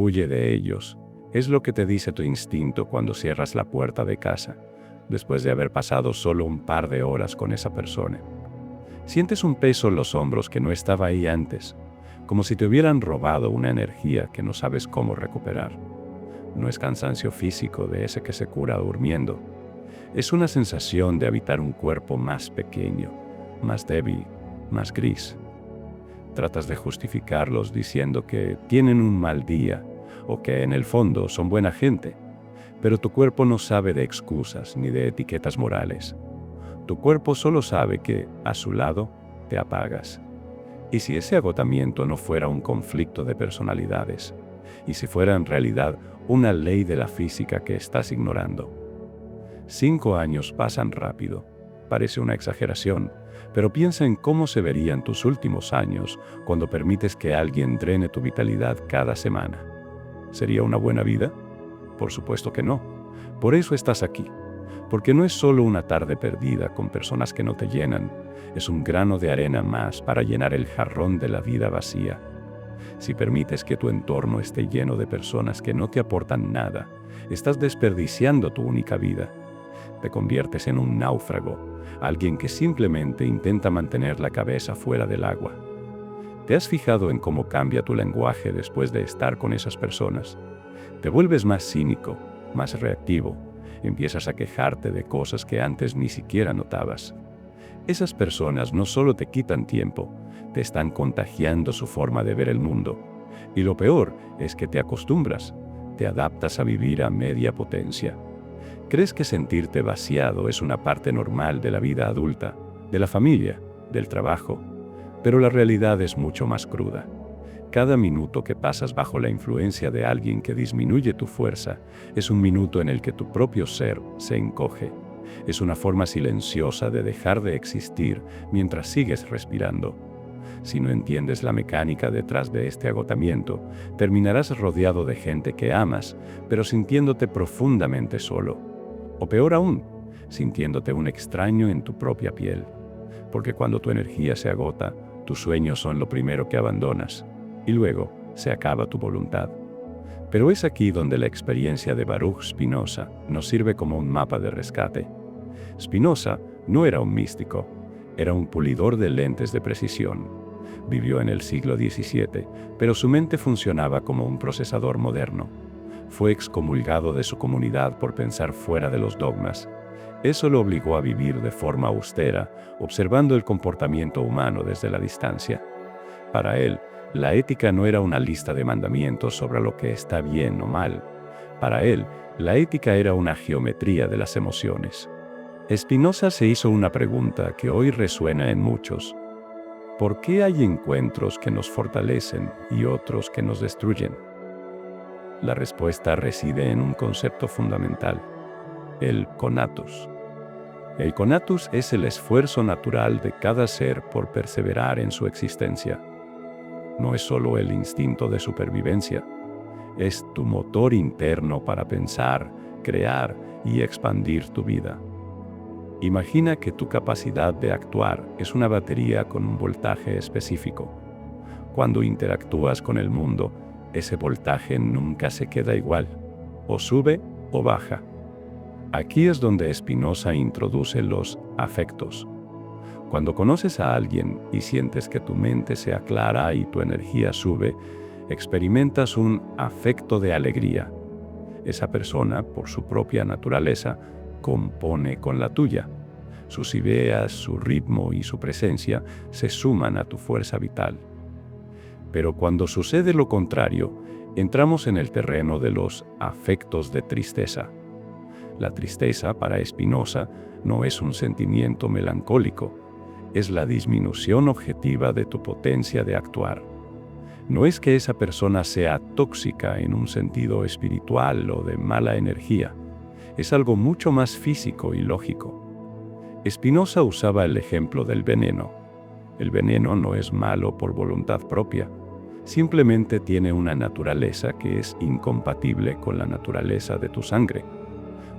Huye de ellos. Es lo que te dice tu instinto cuando cierras la puerta de casa, después de haber pasado solo un par de horas con esa persona. Sientes un peso en los hombros que no estaba ahí antes, como si te hubieran robado una energía que no sabes cómo recuperar. No es cansancio físico de ese que se cura durmiendo. Es una sensación de habitar un cuerpo más pequeño, más débil, más gris. Tratas de justificarlos diciendo que tienen un mal día o que en el fondo son buena gente, pero tu cuerpo no sabe de excusas ni de etiquetas morales. Tu cuerpo solo sabe que, a su lado, te apagas. ¿Y si ese agotamiento no fuera un conflicto de personalidades? ¿Y si fuera en realidad una ley de la física que estás ignorando? 5 años pasan rápido. Parece una exageración, pero piensa en cómo se verían tus últimos años cuando permites que alguien drene tu vitalidad cada semana. ¿Sería una buena vida? Por supuesto que no. Por eso estás aquí. Porque no es solo una tarde perdida con personas que no te llenan, es un grano de arena más para llenar el jarrón de la vida vacía. Si permites que tu entorno esté lleno de personas que no te aportan nada, estás desperdiciando tu única vida. Te conviertes en un náufrago, alguien que simplemente intenta mantener la cabeza fuera del agua. ¿Te has fijado en cómo cambia tu lenguaje después de estar con esas personas? Te vuelves más cínico, más reactivo. Empiezas a quejarte de cosas que antes ni siquiera notabas. Esas personas no solo te quitan tiempo, te están contagiando su forma de ver el mundo. Y lo peor es que te acostumbras, te adaptas a vivir a media potencia. Crees que sentirte vaciado es una parte normal de la vida adulta, de la familia, del trabajo, pero la realidad es mucho más cruda. Cada minuto que pasas bajo la influencia de alguien que disminuye tu fuerza es un minuto en el que tu propio ser se encoge. Es una forma silenciosa de dejar de existir mientras sigues respirando. Si no entiendes la mecánica detrás de este agotamiento, terminarás rodeado de gente que amas, pero sintiéndote profundamente solo. O peor aún, sintiéndote un extraño en tu propia piel. Porque cuando tu energía se agota, tus sueños son lo primero que abandonas. Y luego se acaba tu voluntad. Pero es aquí donde la experiencia de Baruch Spinoza nos sirve como un mapa de rescate. Spinoza no era un místico, era un pulidor de lentes de precisión. Vivió en el siglo XVII, pero su mente funcionaba como un procesador moderno. Fue excomulgado de su comunidad por pensar fuera de los dogmas. Eso lo obligó a vivir de forma austera, observando el comportamiento humano desde la distancia. Para él, la ética no era una lista de mandamientos sobre lo que está bien o mal. Para él, la ética era una geometría de las emociones. Spinoza se hizo una pregunta que hoy resuena en muchos. ¿Por qué hay encuentros que nos fortalecen y otros que nos destruyen? La respuesta reside en un concepto fundamental: el conatus. El conatus es el esfuerzo natural de cada ser por perseverar en su existencia. No es solo el instinto de supervivencia, es tu motor interno para pensar, crear y expandir tu vida. Imagina que tu capacidad de actuar es una batería con un voltaje específico. Cuando interactúas con el mundo, ese voltaje nunca se queda igual, o sube o baja. Aquí es donde Spinoza introduce los afectos. Cuando conoces a alguien y sientes que tu mente se aclara y tu energía sube, experimentas un afecto de alegría. Esa persona, por su propia naturaleza, compone con la tuya. Sus ideas, su ritmo y su presencia se suman a tu fuerza vital. Pero cuando sucede lo contrario, entramos en el terreno de los afectos de tristeza. La tristeza, para Spinoza, no es un sentimiento melancólico, es la disminución objetiva de tu potencia de actuar. No es que esa persona sea tóxica en un sentido espiritual o de mala energía, es algo mucho más físico y lógico. Spinoza usaba el ejemplo del veneno. El veneno no es malo por voluntad propia, simplemente tiene una naturaleza que es incompatible con la naturaleza de tu sangre.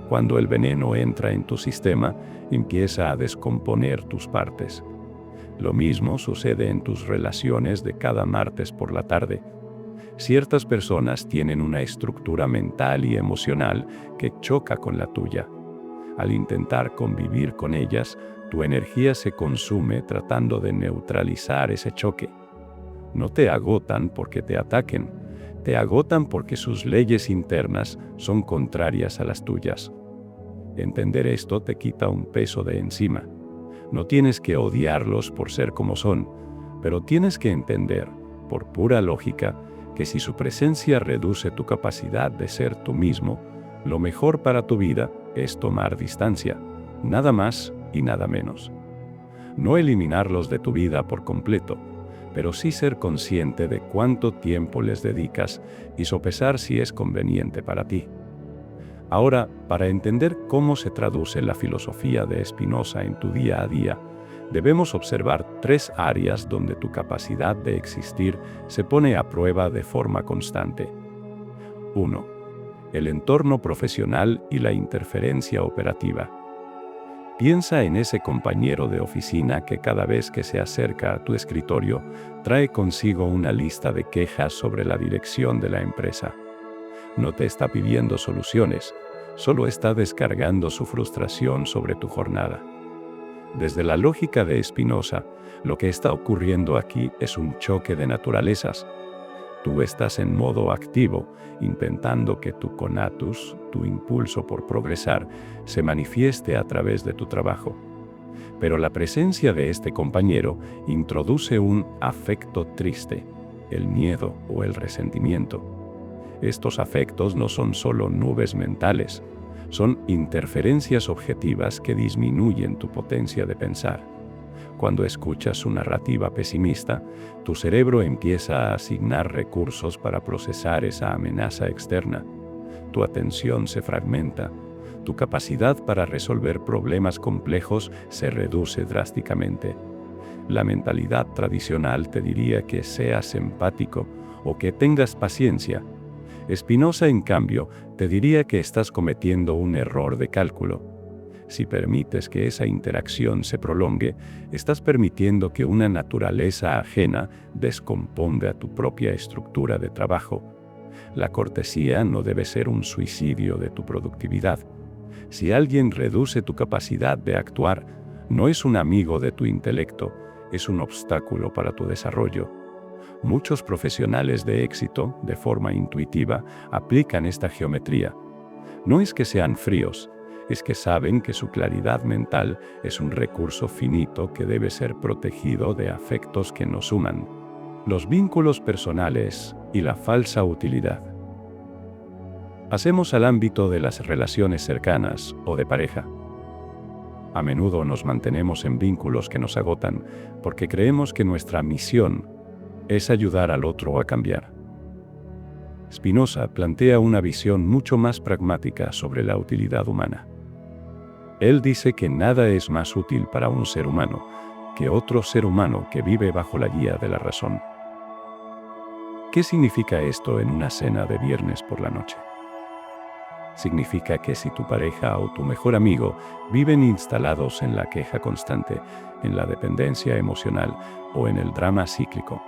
Cuando el veneno entra en tu sistema, empieza a descomponer tus partes. Lo mismo sucede en tus relaciones de cada martes por la tarde. Ciertas personas tienen una estructura mental y emocional que choca con la tuya. Al intentar convivir con ellas, tu energía se consume tratando de neutralizar ese choque. No te agotan porque te ataquen, te agotan porque sus leyes internas son contrarias a las tuyas. Entender esto te quita un peso de encima. No tienes que odiarlos por ser como son, pero tienes que entender, por pura lógica, que si su presencia reduce tu capacidad de ser tú mismo, lo mejor para tu vida es tomar distancia, nada más y nada menos. No eliminarlos de tu vida por completo, pero sí ser consciente de cuánto tiempo les dedicas y sopesar si es conveniente para ti. Ahora, para entender cómo se traduce la filosofía de Spinoza en tu día a día, debemos observar 3 áreas donde tu capacidad de existir se pone a prueba de forma constante. 1. El entorno profesional y la interferencia operativa. Piensa en ese compañero de oficina que cada vez que se acerca a tu escritorio trae consigo una lista de quejas sobre la dirección de la empresa. No te está pidiendo soluciones, solo está descargando su frustración sobre tu jornada. Desde la lógica de Spinoza, lo que está ocurriendo aquí es un choque de naturalezas. Tú estás en modo activo, intentando que tu conatus, tu impulso por progresar, se manifieste a través de tu trabajo. Pero la presencia de este compañero introduce un afecto triste, el miedo o el resentimiento. Estos afectos no son solo nubes mentales, son interferencias objetivas que disminuyen tu potencia de pensar. Cuando escuchas su narrativa pesimista, tu cerebro empieza a asignar recursos para procesar esa amenaza externa. Tu atención se fragmenta, tu capacidad para resolver problemas complejos se reduce drásticamente. La mentalidad tradicional te diría que seas empático o que tengas paciencia. Spinoza, en cambio, te diría que estás cometiendo un error de cálculo. Si permites que esa interacción se prolongue, estás permitiendo que una naturaleza ajena descomponga tu propia estructura de trabajo. La cortesía no debe ser un suicidio de tu productividad. Si alguien reduce tu capacidad de actuar, no es un amigo de tu intelecto, es un obstáculo para tu desarrollo. Muchos profesionales de éxito, de forma intuitiva, aplican esta geometría. No es que sean fríos, es que saben que su claridad mental es un recurso finito que debe ser protegido de afectos que nos suman, los vínculos personales y la falsa utilidad. Pasemos al ámbito de las relaciones cercanas o de pareja. A menudo nos mantenemos en vínculos que nos agotan porque creemos que nuestra misión es ayudar al otro a cambiar. Spinoza plantea una visión mucho más pragmática sobre la utilidad humana. Él dice que nada es más útil para un ser humano que otro ser humano que vive bajo la guía de la razón. ¿Qué significa esto en una cena de viernes por la noche? Significa que si tu pareja o tu mejor amigo viven instalados en la queja constante, en la dependencia emocional o en el drama cíclico,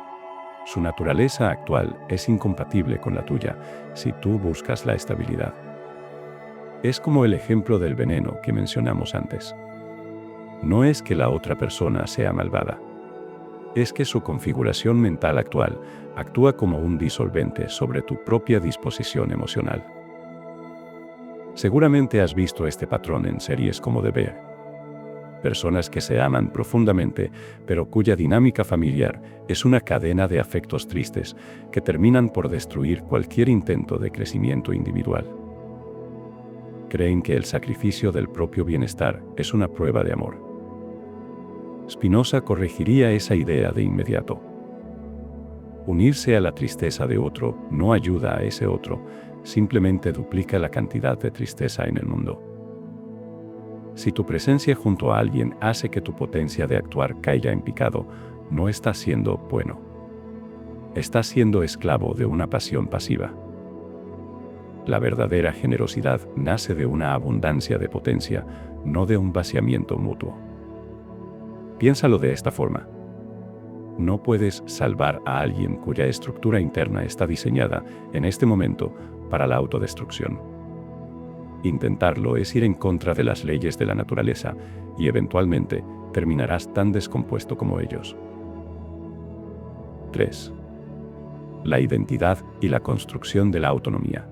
su naturaleza actual es incompatible con la tuya si tú buscas la estabilidad. Es como el ejemplo del veneno que mencionamos antes. No es que la otra persona sea malvada. Es que su configuración mental actual actúa como un disolvente sobre tu propia disposición emocional. Seguramente has visto este patrón en series como The Bear. Personas que se aman profundamente, pero cuya dinámica familiar es una cadena de afectos tristes que terminan por destruir cualquier intento de crecimiento individual. Creen que el sacrificio del propio bienestar es una prueba de amor. Spinoza corregiría esa idea de inmediato. Unirse a la tristeza de otro no ayuda a ese otro, simplemente duplica la cantidad de tristeza en el mundo. Si tu presencia junto a alguien hace que tu potencia de actuar caiga en picado, no estás siendo bueno. Estás siendo esclavo de una pasión pasiva. La verdadera generosidad nace de una abundancia de potencia, no de un vaciamiento mutuo. Piénsalo de esta forma. No puedes salvar a alguien cuya estructura interna está diseñada, en este momento, para la autodestrucción. Intentarlo es ir en contra de las leyes de la naturaleza, y eventualmente terminarás tan descompuesto como ellos. 3. La identidad y la construcción de la autonomía.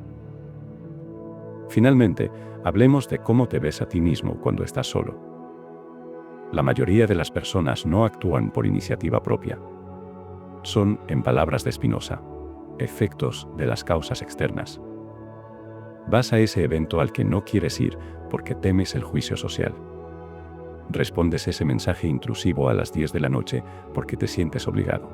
Finalmente, hablemos de cómo te ves a ti mismo cuando estás solo. La mayoría de las personas no actúan por iniciativa propia. Son, en palabras de Spinoza, efectos de las causas externas. Vas a ese evento al que no quieres ir porque temes el juicio social. Respondes ese mensaje intrusivo a las 10 de la noche porque te sientes obligado.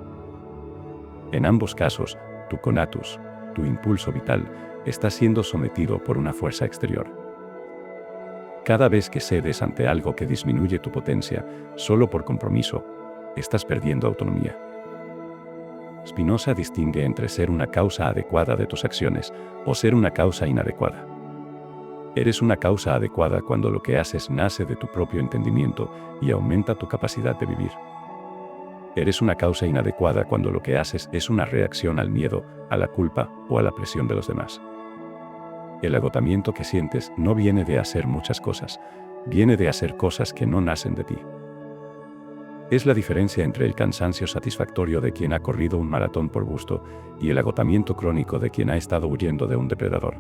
En ambos casos, tu conatus, tu impulso vital, está siendo sometido por una fuerza exterior. Cada vez que cedes ante algo que disminuye tu potencia, solo por compromiso, estás perdiendo autonomía. Spinoza distingue entre ser una causa adecuada de tus acciones o ser una causa inadecuada. Eres una causa adecuada cuando lo que haces nace de tu propio entendimiento y aumenta tu capacidad de vivir. Eres una causa inadecuada cuando lo que haces es una reacción al miedo, a la culpa o a la presión de los demás. El agotamiento que sientes no viene de hacer muchas cosas, viene de hacer cosas que no nacen de ti. Es la diferencia entre el cansancio satisfactorio de quien ha corrido un maratón por gusto y el agotamiento crónico de quien ha estado huyendo de un depredador.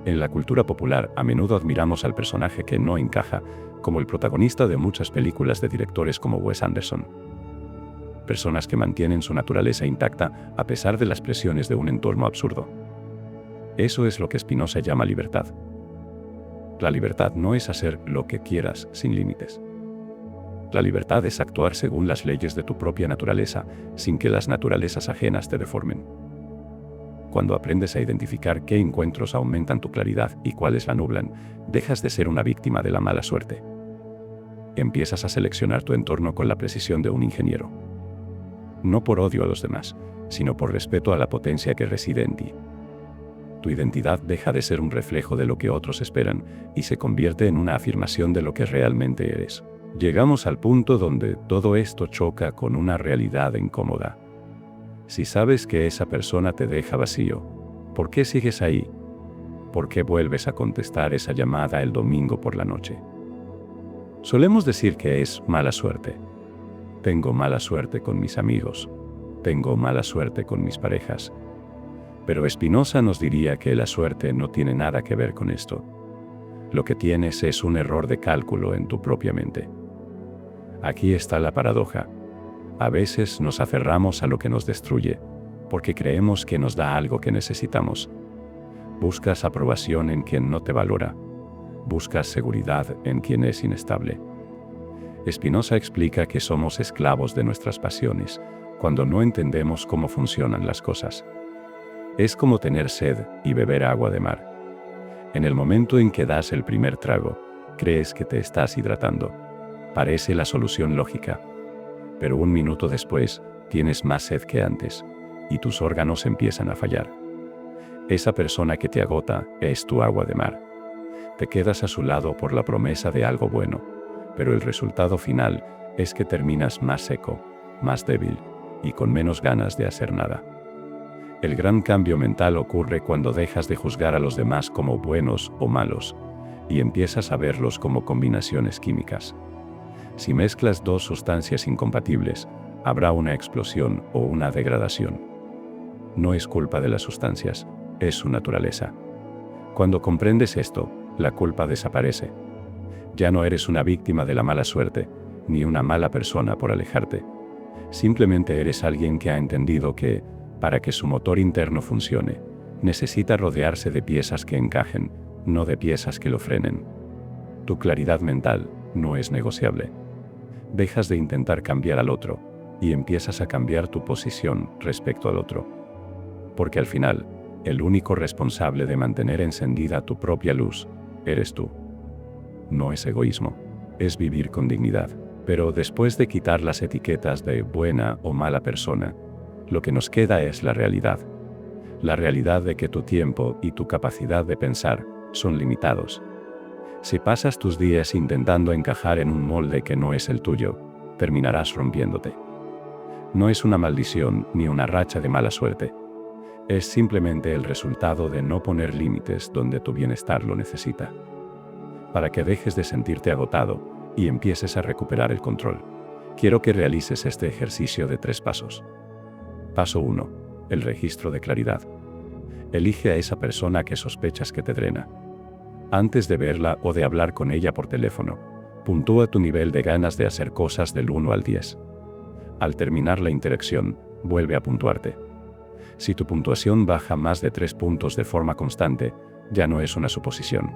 En la cultura popular, a menudo admiramos al personaje que no encaja, como el protagonista de muchas películas de directores como Wes Anderson. Personas que mantienen su naturaleza intacta a pesar de las presiones de un entorno absurdo. Eso es lo que Spinoza llama libertad. La libertad no es hacer lo que quieras sin límites. La libertad es actuar según las leyes de tu propia naturaleza, sin que las naturalezas ajenas te deformen. Cuando aprendes a identificar qué encuentros aumentan tu claridad y cuáles la nublan, dejas de ser una víctima de la mala suerte. Empiezas a seleccionar tu entorno con la precisión de un ingeniero. No por odio a los demás, sino por respeto a la potencia que reside en ti. Tu identidad deja de ser un reflejo de lo que otros esperan y se convierte en una afirmación de lo que realmente eres. Llegamos al punto donde todo esto choca con una realidad incómoda. Si sabes que esa persona te deja vacío, ¿por qué sigues ahí? ¿Por qué vuelves a contestar esa llamada el domingo por la noche? Solemos decir que es mala suerte. Tengo mala suerte con mis amigos. Tengo mala suerte con mis parejas. Pero Spinoza nos diría que la suerte no tiene nada que ver con esto. Lo que tienes es un error de cálculo en tu propia mente. Aquí está la paradoja. A veces nos aferramos a lo que nos destruye, porque creemos que nos da algo que necesitamos. Buscas aprobación en quien no te valora. Buscas seguridad en quien es inestable. Spinoza explica que somos esclavos de nuestras pasiones, cuando no entendemos cómo funcionan las cosas. Es como tener sed y beber agua de mar. En el momento en que das el primer trago, crees que te estás hidratando. Parece la solución lógica. Pero un minuto después, tienes más sed que antes, y tus órganos empiezan a fallar. Esa persona que te agota es tu agua de mar. Te quedas a su lado por la promesa de algo bueno, pero el resultado final es que terminas más seco, más débil, y con menos ganas de hacer nada. El gran cambio mental ocurre cuando dejas de juzgar a los demás como buenos o malos, y empiezas a verlos como combinaciones químicas. Si mezclas dos sustancias incompatibles, habrá una explosión o una degradación. No es culpa de las sustancias, es su naturaleza. Cuando comprendes esto, la culpa desaparece. Ya no eres una víctima de la mala suerte, ni una mala persona por alejarte. Simplemente eres alguien que ha entendido que, para que su motor interno funcione, necesita rodearse de piezas que encajen, no de piezas que lo frenen. Tu claridad mental no es negociable. Dejas de intentar cambiar al otro y empiezas a cambiar tu posición respecto al otro. Porque al final, el único responsable de mantener encendida tu propia luz eres tú. No es egoísmo, es vivir con dignidad. Pero después de quitar las etiquetas de buena o mala persona, lo que nos queda es la realidad. La realidad de que tu tiempo y tu capacidad de pensar son limitados. Si pasas tus días intentando encajar en un molde que no es el tuyo, terminarás rompiéndote. No es una maldición ni una racha de mala suerte. Es simplemente el resultado de no poner límites donde tu bienestar lo necesita. Para que dejes de sentirte agotado y empieces a recuperar el control, quiero que realices este ejercicio de 3 pasos. Paso 1. El registro de claridad. Elige a esa persona que sospechas que te drena. Antes de verla o de hablar con ella por teléfono, puntúa tu nivel de ganas de hacer cosas del 1 al 10. Al terminar la interacción, vuelve a puntuarte. Si tu puntuación baja más de 3 puntos de forma constante, ya no es una suposición.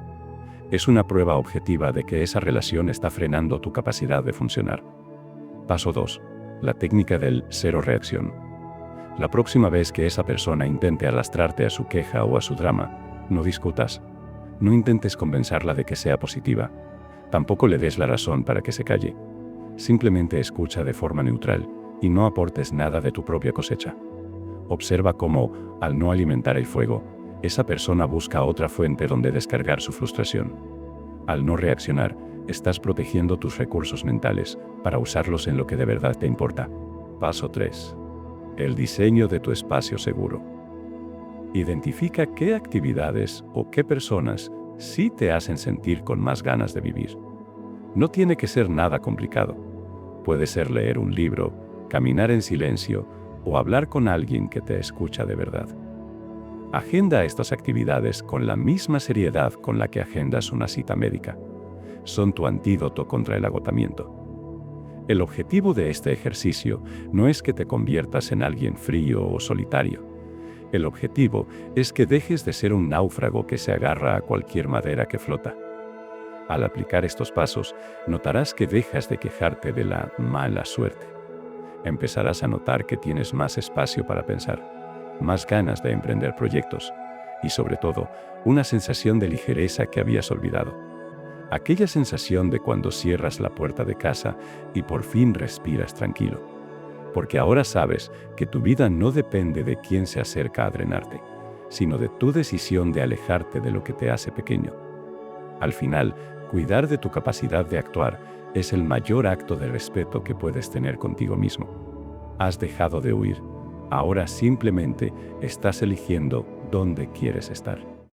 Es una prueba objetiva de que esa relación está frenando tu capacidad de funcionar. Paso 2. La técnica del cero reacción. La próxima vez que esa persona intente arrastrarte a su queja o a su drama, no discutas. No intentes convencerla de que sea positiva. Tampoco le des la razón para que se calle. Simplemente escucha de forma neutral y no aportes nada de tu propia cosecha. Observa cómo, al no alimentar el fuego, esa persona busca otra fuente donde descargar su frustración. Al no reaccionar, estás protegiendo tus recursos mentales para usarlos en lo que de verdad te importa. Paso 3. El diseño de tu espacio seguro. Identifica qué actividades o qué personas sí te hacen sentir con más ganas de vivir. No tiene que ser nada complicado. Puede ser leer un libro, caminar en silencio o hablar con alguien que te escucha de verdad. Agenda estas actividades con la misma seriedad con la que agendas una cita médica. Son tu antídoto contra el agotamiento. El objetivo de este ejercicio no es que te conviertas en alguien frío o solitario. El objetivo es que dejes de ser un náufrago que se agarra a cualquier madera que flota. Al aplicar estos pasos, notarás que dejas de quejarte de la mala suerte. Empezarás a notar que tienes más espacio para pensar, más ganas de emprender proyectos y, sobre todo, una sensación de ligereza que habías olvidado. Aquella sensación de cuando cierras la puerta de casa y por fin respiras tranquilo. Porque ahora sabes que tu vida no depende de quién se acerca a drenarte, sino de tu decisión de alejarte de lo que te hace pequeño. Al final, cuidar de tu capacidad de actuar es el mayor acto de respeto que puedes tener contigo mismo. Has dejado de huir. Ahora simplemente estás eligiendo dónde quieres estar.